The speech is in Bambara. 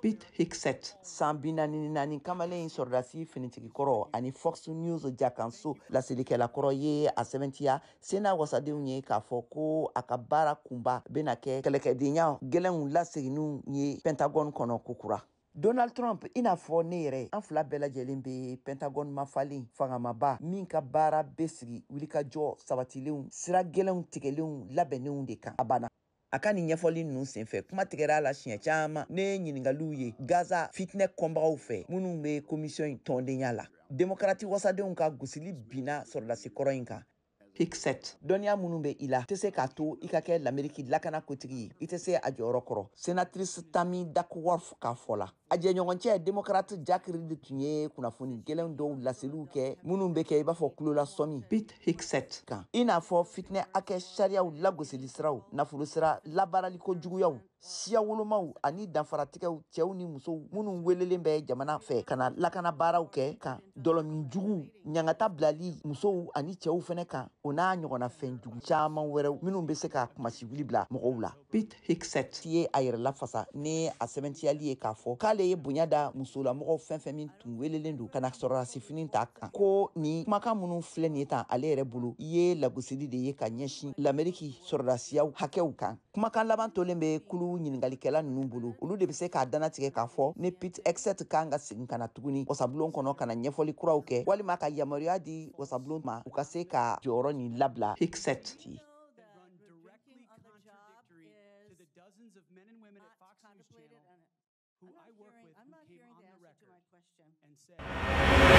Pete Hegseth san binani kamalen sɔrɔdasi finitigi kɔrɔ ani Fox News jakanso laselikɛla kɔrɔ ye a sɛbɛntiya sena wasadenw ye k'a fɔ ko a ka baara kunba bena kɛ kɛlɛkɛdenya gɛlɛnw laseginninw ye Pentagon kɔnɔ kokura. Donald Trump i n'a fɔ ne yɛrɛ an fila bɛɛ lajɛlen be Pentagon mafalen fangamaba min ka baara be sigi wulikajɔ sabatilenw sira gɛlɛnw tigɛlenw labɛnnenw de kan a banna. A ka nin ɲɛfɔli ninnu senfɛ kuma tigɛra la siɲɛ caman ne ɲiningaliw ye Gaza fitinɛ kɔnbagaw fɛ minnu be komisiyɔn in tɔndenya la. Demokrati wasadenw ka gosili binna sɔrɔdasi kɔrɔ in kan. Hegseth dɔnniya minnu be i la tɛ se k'a to i ka kɛ l'Amérique lakana kotigi ye i tɛ se a jɔyɔrɔ kɔrɔ. Sénatrice Tammy Duckworth k'a fɔ la. A jɛɲɔgɔncɛ démocrate Jack Reed tun ye kunnafoni gɛlɛn dɔw laseliw kɛ minnu be kɛ i b'a fɔ kulola sɔmi Pete Hegseth kan. I n'a fɔ fitinɛ hakɛ sariyaw lagosili siraw nafolo sira labaaraliko juguyaw siya wolomaw ani danfaratigɛw cɛw ni musow minnu welelen bɛ jamana fɛ ka na lakana baaraw kɛ kan dɔlɔmin jugu ɲangata bilali musow ani cɛw fɛnɛ kan o n'a ɲɔgɔnna fɛn jugu caaman wɛrɛw minnu be se ka kumasi wuli bila mɔgɔw la. Pete Hegseth ye a yɛrɛ lafasa ni a sɛbɛntiyali ye k'a fɔ k'ale ye bonya da musolamɔgɔw fɛn min tun welelen don ka na sɔrɔdasi fini ta kan ko ni kumakan minnu filɛ nin ye tan ale yɛrɛ bolo ye lagosili de ye ka ɲɛsin l'Amérique sɔrɔdasiyaw hakɛw kan. Kumakan laban tolen be kulu ɲiningalikɛla ninnu bolo olu de be se k'a danatigɛ k'a fɔ ni Pete Hegseth kan ka segin ka na tuguni wasabulon kɔnɔ ka na ɲɛfɔli kuraw kɛ walima ka yamaruya di wasabulon ma u ka se ka jɔyɔrɔ nin labila Hegseth. Dozens of men and women at Fox News Channel who I work with who came on the record and said